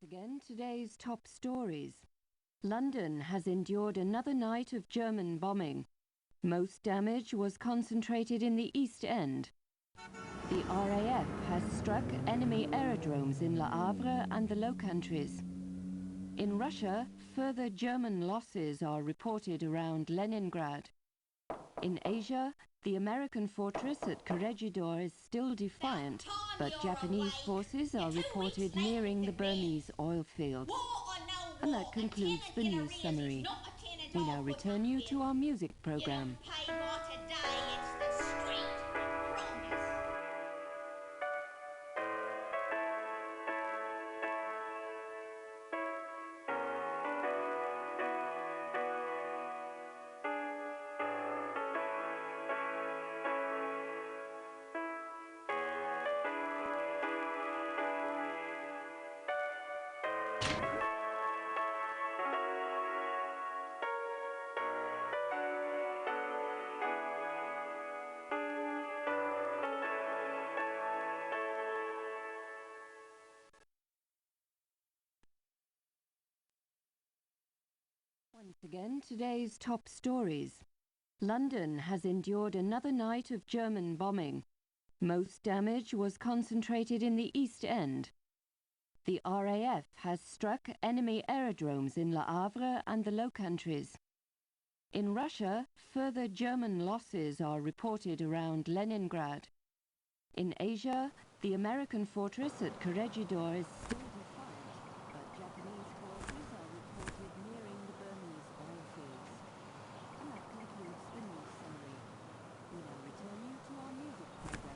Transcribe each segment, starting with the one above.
Again, today's top stories. London has endured another night of German bombing. Most damage was concentrated in the East End. The RAF has struck enemy aerodromes in Le Havre and the Low Countries. In Russia, further German losses are reported around Leningrad. In Asia, the American fortress at Karakter is still defiant, but Japanese forces are reported nearing the Burmese oil fields. And that concludes the news summary. We now return you to our music program. Once again, today's top stories. London has endured another night of German bombing. Most damage was concentrated in the East End. The RAF has struck enemy aerodromes in Le Havre and the Low Countries. In Russia, further German losses are reported around Leningrad. In Asia, the American fortress at Karakter is still defiant, but Japanese forces are reported nearing the Burmese oil fields. And that concludes the news summary. We now return you to our music program.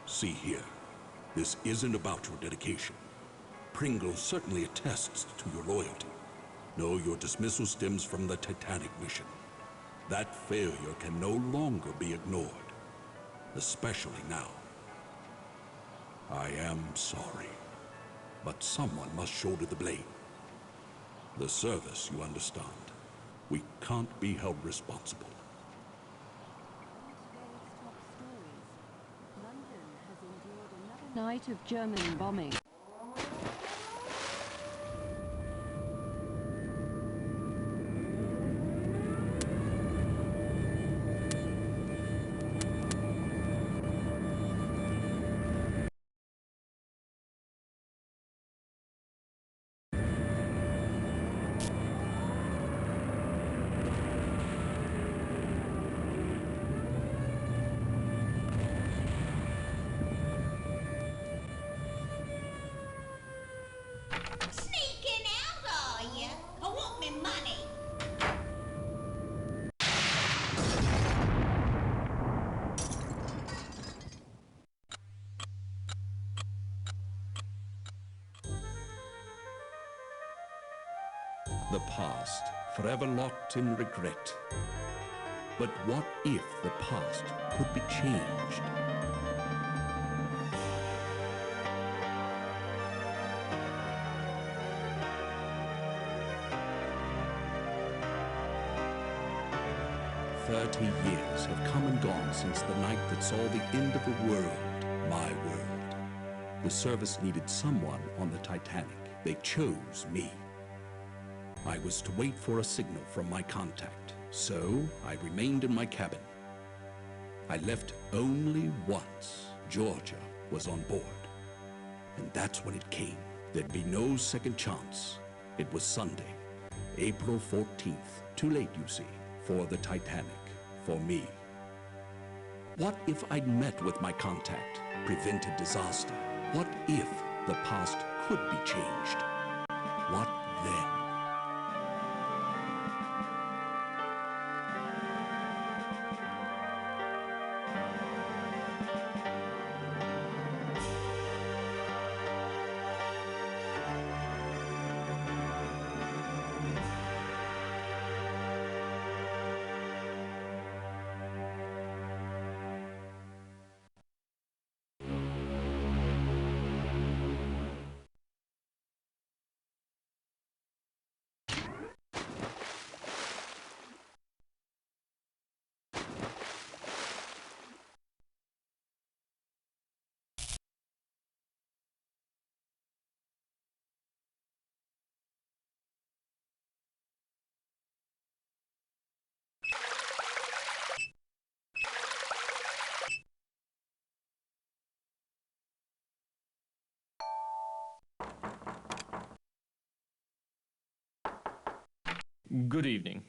See here, this isn't about your dedication. Pringle certainly attests to your loyalty. No, your dismissal stems from the Titanic mission. That failure can no longer be ignored, especially now. I am sorry, but someone must shoulder the blame. The service, you understand. We can't be held responsible. London has endured another night of German bombing. The past, forever locked in regret. But what if the past could be changed? "30 years have come and gone since the night that saw the end of a world, my world. The service needed someone on the Titanic. They chose me. I was to wait for a signal from my contact, so I remained in my cabin. I left only once. Georgia was on board. And that's when it came. There'd be no second chance. It was Sunday, April 14th. Too late, you see, for the Titanic, for me. What if I'd met with my contact, prevented disaster? What if the past could be changed? What then? Good evening.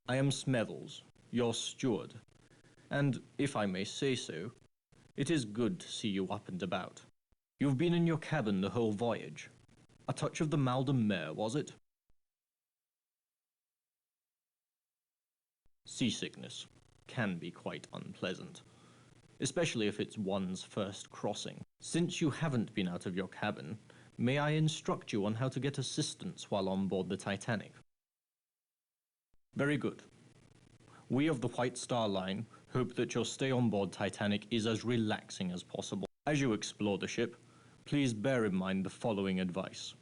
I am Smethels, your steward, and, if I may say so, it is good to see you up and about. You've been in your cabin the whole voyage. A touch of the mal de mer, was it? Seasickness can be quite unpleasant, especially if it's one's first crossing. Since you haven't been out of your cabin, may I instruct you on how to get assistance while on board the Titanic? Very good. We of the White Star Line hope that your stay on board Titanic is as relaxing as possible. As you explore the ship, please bear in mind the following advice.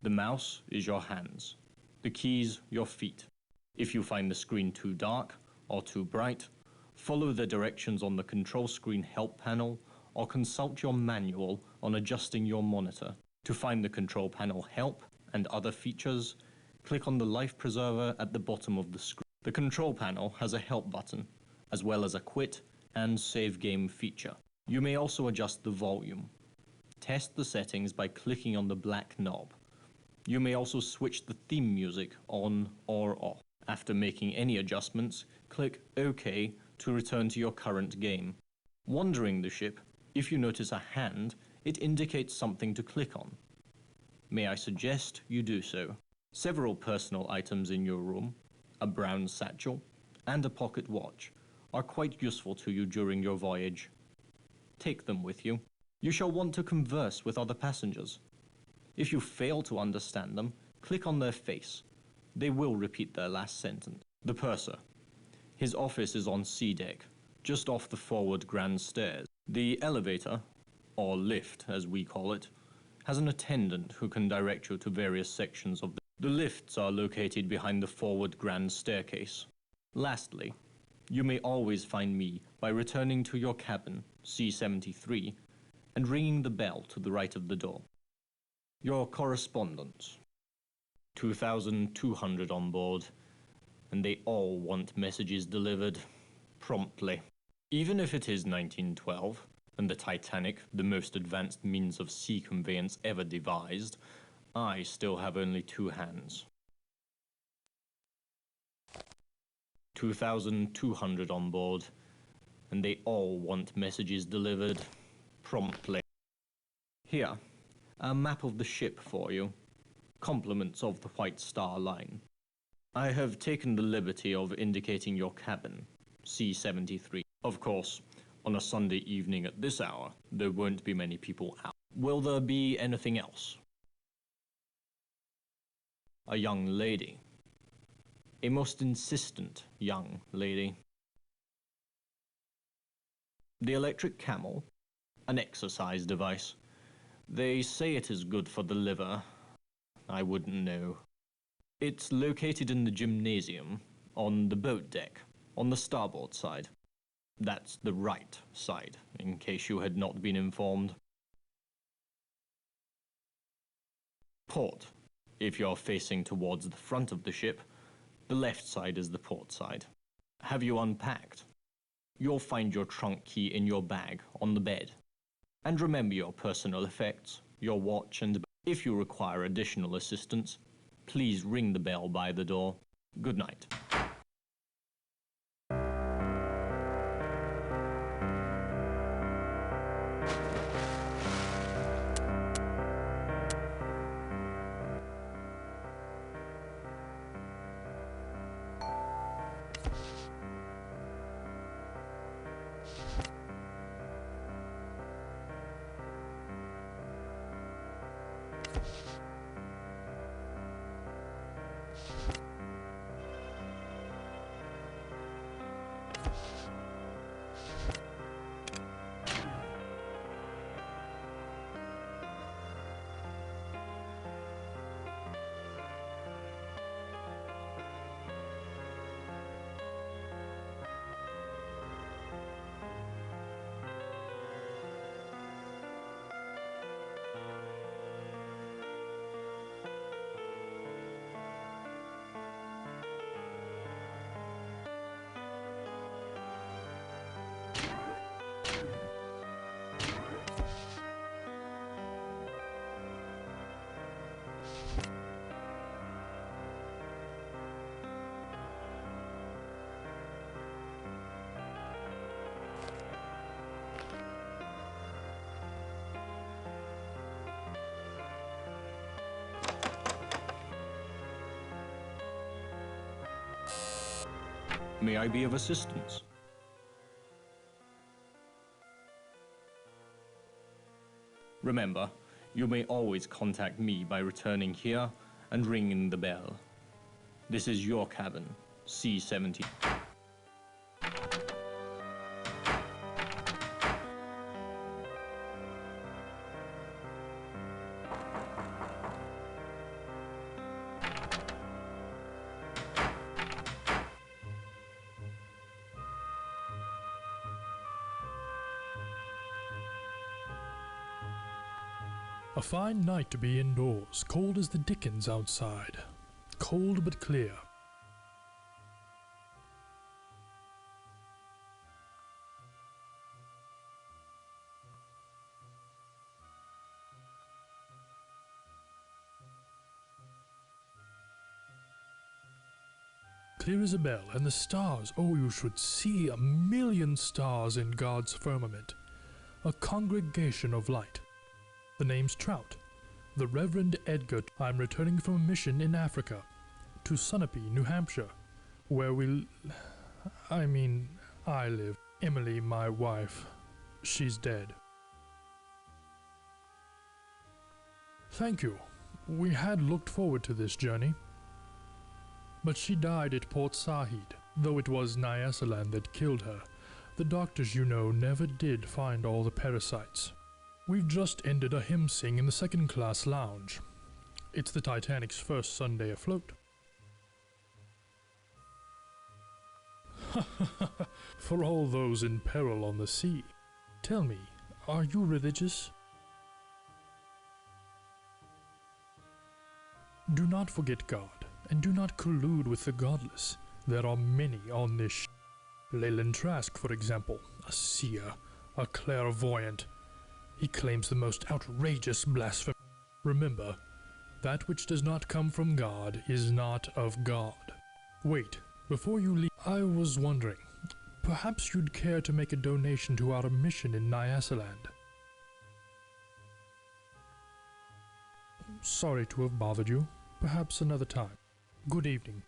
The mouse is your hands, the keys your feet. If you find the screen too dark or too bright, follow the directions on the control screen help panel or consult your manual on adjusting your monitor. To find the control panel help and other features, click on the life preserver at the bottom of the screen. The control panel has a help button, as well as a quit and save game feature. You may also adjust the volume. Test the settings by clicking on the black knob. You may also switch the theme music on or off. After making any adjustments, click OK to return to your current game. Wandering the ship, if you notice a hand, it indicates something to click on. May I suggest you do so? Several personal items in your room, a brown satchel, and a pocket watch are quite useful to you during your voyage. Take them with you. You shall want to converse with other passengers. If you fail to understand them, click on their face. They will repeat their last sentence. The purser. His office is on C deck, just off the forward grand stairs. The elevator, or lift as we call it, has an attendant who can direct you to various sections of the lifts are located behind the forward grand staircase. Lastly, you may always find me by returning to your cabin, C73, and ringing the bell to the right of the door. Your correspondence. 2,200 on board, and they all want messages delivered promptly. Even if it is 1912, and the Titanic, the most advanced means of sea conveyance ever devised, I still have only two hands. 2,200 on board, and they all want messages delivered promptly. Here, a map of the ship for you. Compliments of the White Star Line. I have taken the liberty of indicating your cabin, C73. Of course, on a Sunday evening at this hour, there won't be many people out. Will there be anything else? A young lady. A most insistent young lady. The electric camel, an exercise device. They say it is good for the liver. I wouldn't know. It's located in the gymnasium, on the boat deck, on the starboard side. That's the right side, in case you had not been informed. Port. If you're facing towards the front of the ship, the left side is the port side. Have you unpacked? You'll find your trunk key in your bag on the bed. And remember your personal effects, your watch, and if you require additional assistance, please ring the bell by the door. Good night. May I be of assistance? Remember, you may always contact me by returning here and ringing the bell. This is your cabin, C-17. A fine night to be indoors, cold as the dickens outside. Cold but clear. Clear as a bell, and the stars, oh, you should see 1,000,000 stars in God's firmament. A congregation of light. The name's Trout. The Reverend Edgar. I'm returning from a mission in Africa, to Sunapee, New Hampshire, where I live. Emily, my wife, she's dead. Thank you. We had looked forward to this journey. But she died at Port Said, though it was Nyasaland that killed her. The doctors, you know, never did find all the parasites. We've just ended a hymn sing in the second-class lounge. It's the Titanic's first Sunday afloat. For all those in peril on the sea. Tell me, are you religious? Do not forget God, and do not collude with the godless. There are many on this ship. Leyland Trask, for example, a seer, a clairvoyant. He claims the most outrageous blasphemy. Remember, that which does not come from God is not of God. Wait, before you leave, I was wondering, perhaps you'd care to make a donation to our mission in Nyasaland. Sorry to have bothered you. Perhaps another time. Good evening.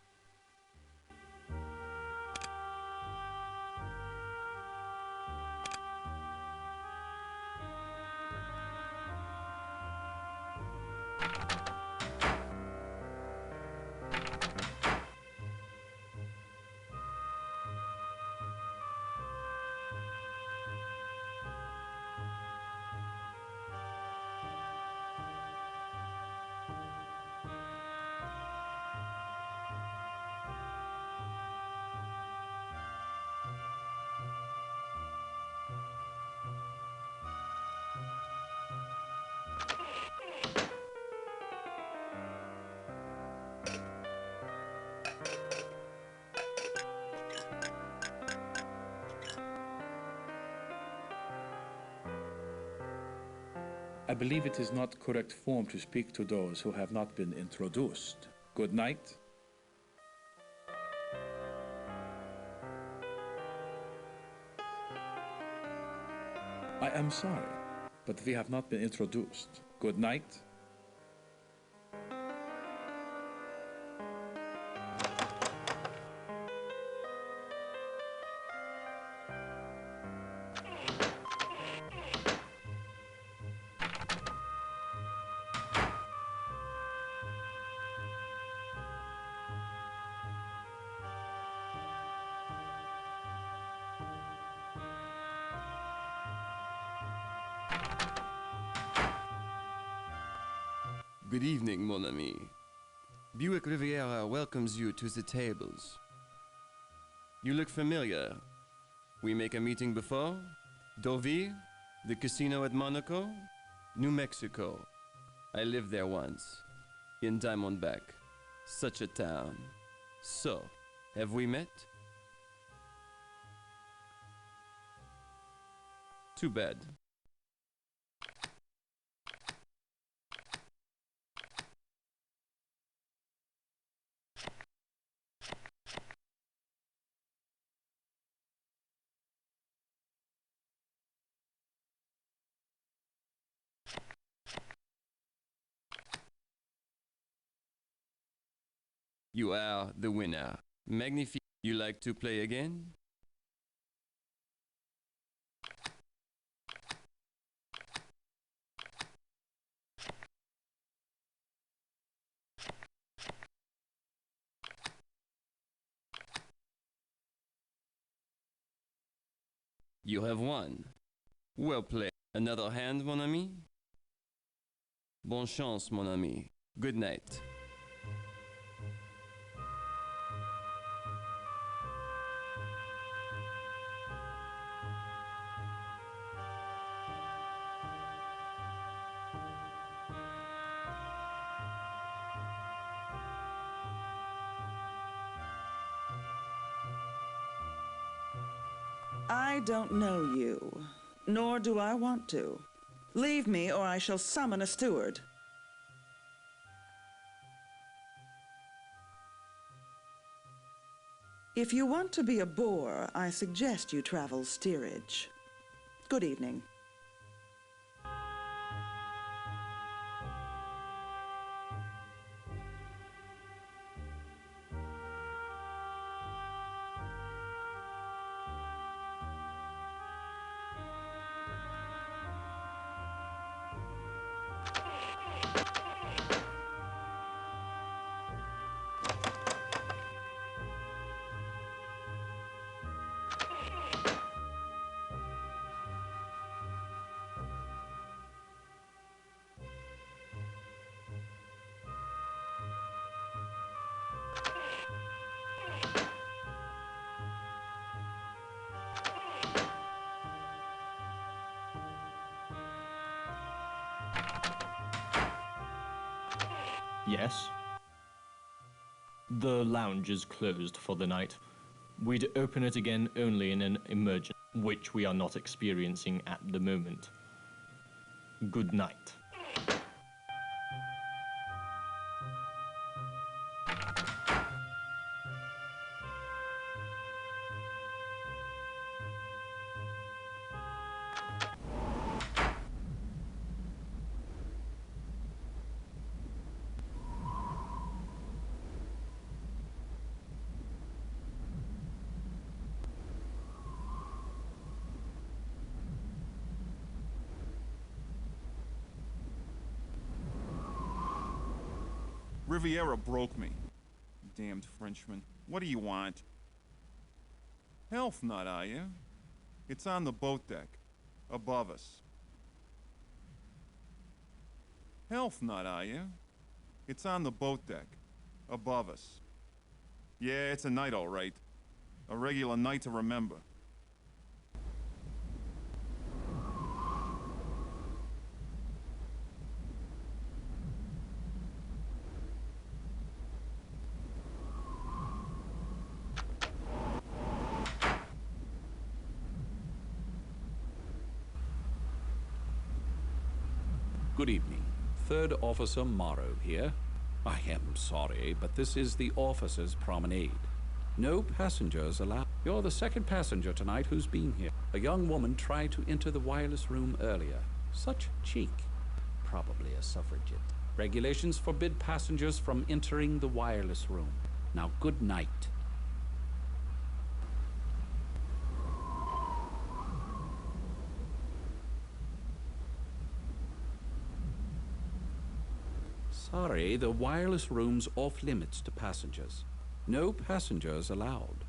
I believe it is not correct form to speak to those who have not been introduced. Good night. I am sorry, but we have not been introduced. Good night. Good evening, mon ami. Buick Riviera welcomes you to the tables. You look familiar. We make a meeting before? Deauville? The casino at Monaco? New Mexico. I lived there once. In Diamondback. Such a town. So, have we met? Too bad. You are the winner. Magnifique. You like to play again? You have won. Well played. Another hand, mon ami? Bonne chance, mon ami. Good night. I don't know you, nor do I want to. Leave me, or I shall summon a steward. If you want to be a bore, I suggest you travel steerage. Good evening. Yes? The lounge is closed for the night. We'd open it again only in an emergency, which we are not experiencing at the moment. Good night. Riviera broke me. Damned Frenchman. What do you want? Health nut, are you? It's on the boat deck. Above us. Health nut, are you? It's on the boat deck. Above us. Yeah, it's a night, all right. A regular night to remember. Good evening. Third Officer Morrow here. I am sorry, but this is the officers' promenade. No passengers allowed. You're the second passenger tonight who's been here. A young woman tried to enter the wireless room earlier. Such cheek. Probably a suffragette. Regulations forbid passengers from entering the wireless room. Now, good night. Sorry, the wireless room's off limits to passengers. No passengers allowed.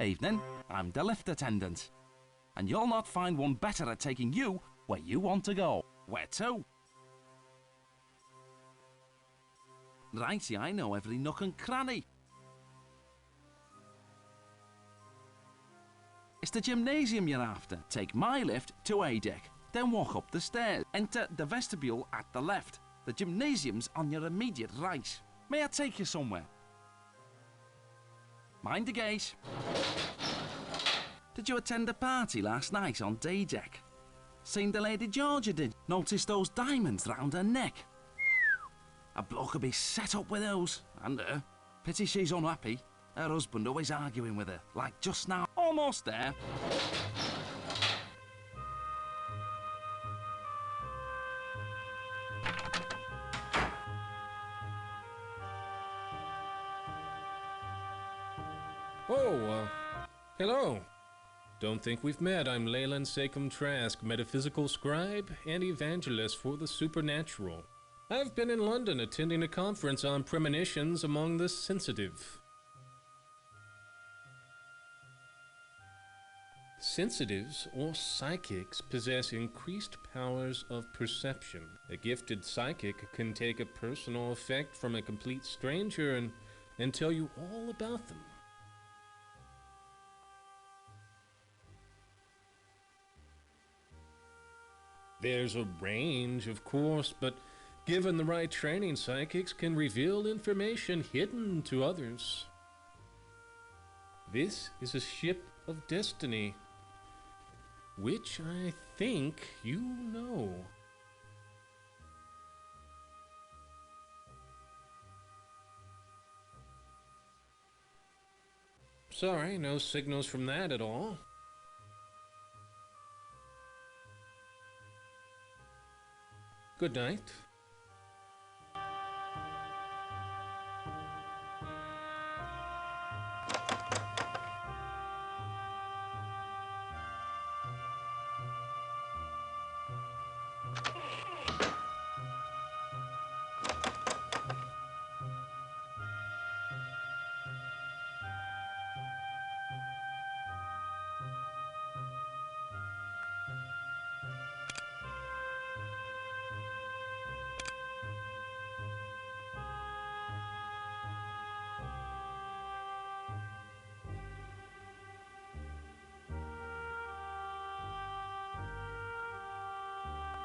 Evening, I'm the lift attendant. And you'll not find one better at taking you where you want to go. Where to? Righty, I know every nook and cranny. It's the gymnasium you're after. Take my lift to A deck, then walk up the stairs. Enter the vestibule at the left. The gymnasium's on your immediate right. May I take you somewhere? Mind the gate. Did you attend a party last night on D deck? Seen the Lady Georgia did? Noticed those diamonds round her neck? A bloke could be set up with those, and her. Pity she's unhappy. Her husband always arguing with her, like just now. Almost there. Oh, hello. Don't think we've met. I'm Leyland Sachem Trask, metaphysical scribe and evangelist for the supernatural. I've been in London attending a conference on premonitions among the sensitive. Sensitives, or psychics, possess increased powers of perception. A gifted psychic can take a personal effect from a complete stranger and tell you all about them. There's a range, of course, but given the right training, psychics can reveal information hidden to others. This is a ship of destiny, which I think you know. Sorry, no signals from that at all. Good night.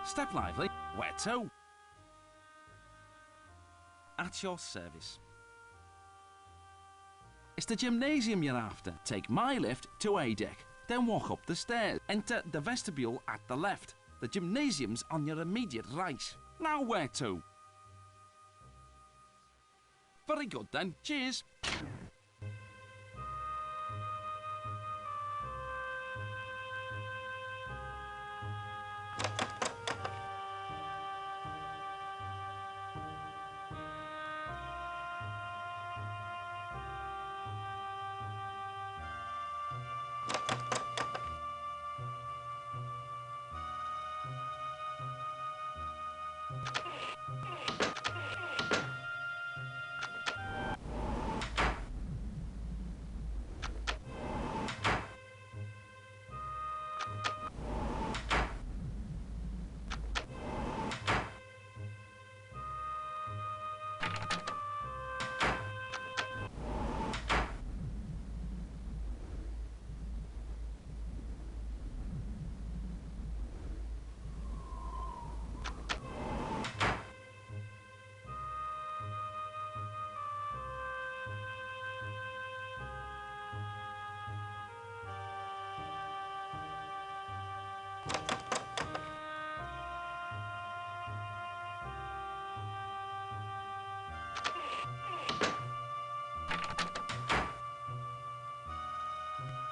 Step lively. Where to? At your service. It's the gymnasium you're after. Take my lift to A deck, then walk up the stairs. Enter the vestibule at the left. The gymnasium's on your immediate right. Now where to? Very good then. Cheers.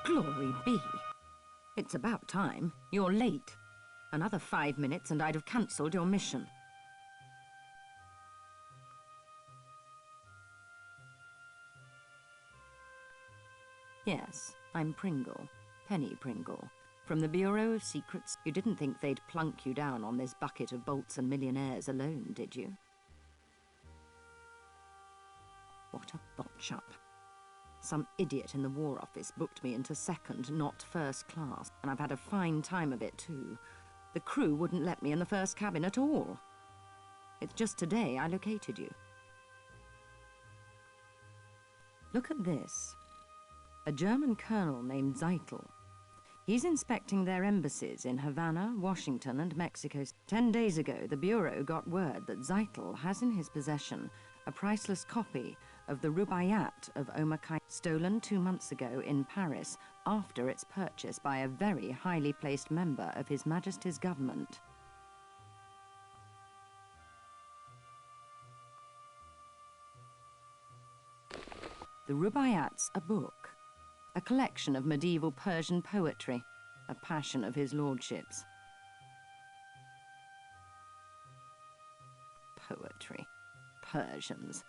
Glory be. It's about time. You're late. Another 5 minutes and I'd have cancelled your mission. Yes, I'm Pringle. Penny Pringle. From the Bureau of Secrets. You didn't think they'd plunk you down on this bucket of bolts and millionaires alone, did you? What a botch-up. Some idiot in the War Office booked me into second, not first class, and I've had a fine time of it too. The crew wouldn't let me in the first cabin at all. It's just today I located you. Look at this. A German colonel named Zeitel. He's inspecting their embassies in Havana, Washington, and Mexico. 10 days ago, the Bureau got word that Zeitel has in his possession a priceless copy of the Rubaiyat of Omar Khayyam, stolen 2 months ago in Paris after its purchase by a very highly placed member of His Majesty's government. The Rubaiyat's a book, a collection of medieval Persian poetry, a passion of his lordship's. Poetry. Persians.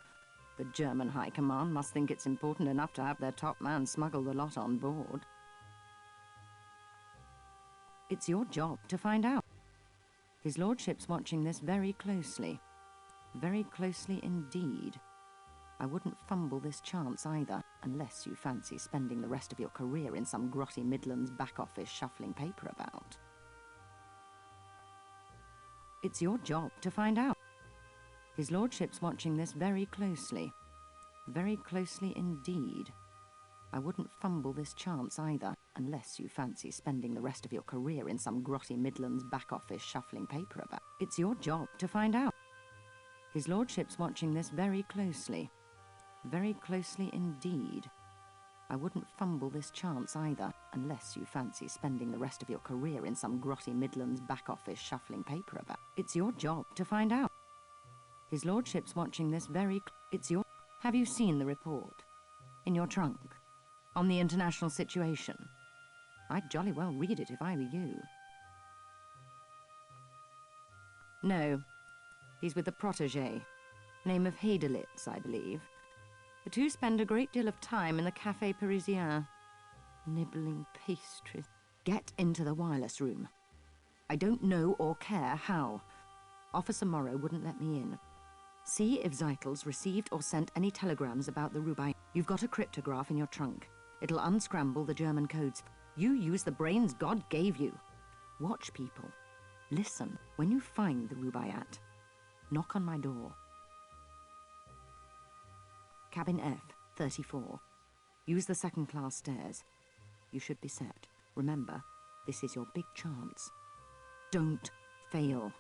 The German High Command must think it's important enough to have their top man smuggle the lot on board. It's your job to find out. His lordship's watching this very closely. Very closely indeed. I wouldn't fumble this chance either, unless you fancy spending the rest of your career in some grotty Midlands back office shuffling paper about. It's your job to find out. His lordship's watching this very closely. Very closely indeed. I wouldn't fumble this chance either, unless you fancy spending the rest of your career in some grotty Midlands back office shuffling paper about. It's your job to find out. His lordship's watching this very closely. Very closely indeed. I wouldn't fumble this chance either, unless you fancy spending the rest of your career in some grotty Midlands back office shuffling paper about. It's your job to find out. His lordship's watching this very... It's your... Have you seen the report? In your trunk? On the international situation? I'd jolly well read it if I were you. No. He's with the protégé. Name of Heidelitz, I believe. The two spend a great deal of time in the Café Parisien. Nibbling pastries. Get into the wireless room. I don't know or care how. Officer Morrow wouldn't let me in. See if Zeitel's received or sent any telegrams about the Rubai. You've got a cryptograph in your trunk. It'll unscramble the German codes. You use the brains God gave you. Watch people. Listen. When you find the Rubaiyat, knock on my door. Cabin F, 34. Use the second-class stairs. You should be set. Remember, this is your big chance. Don't fail.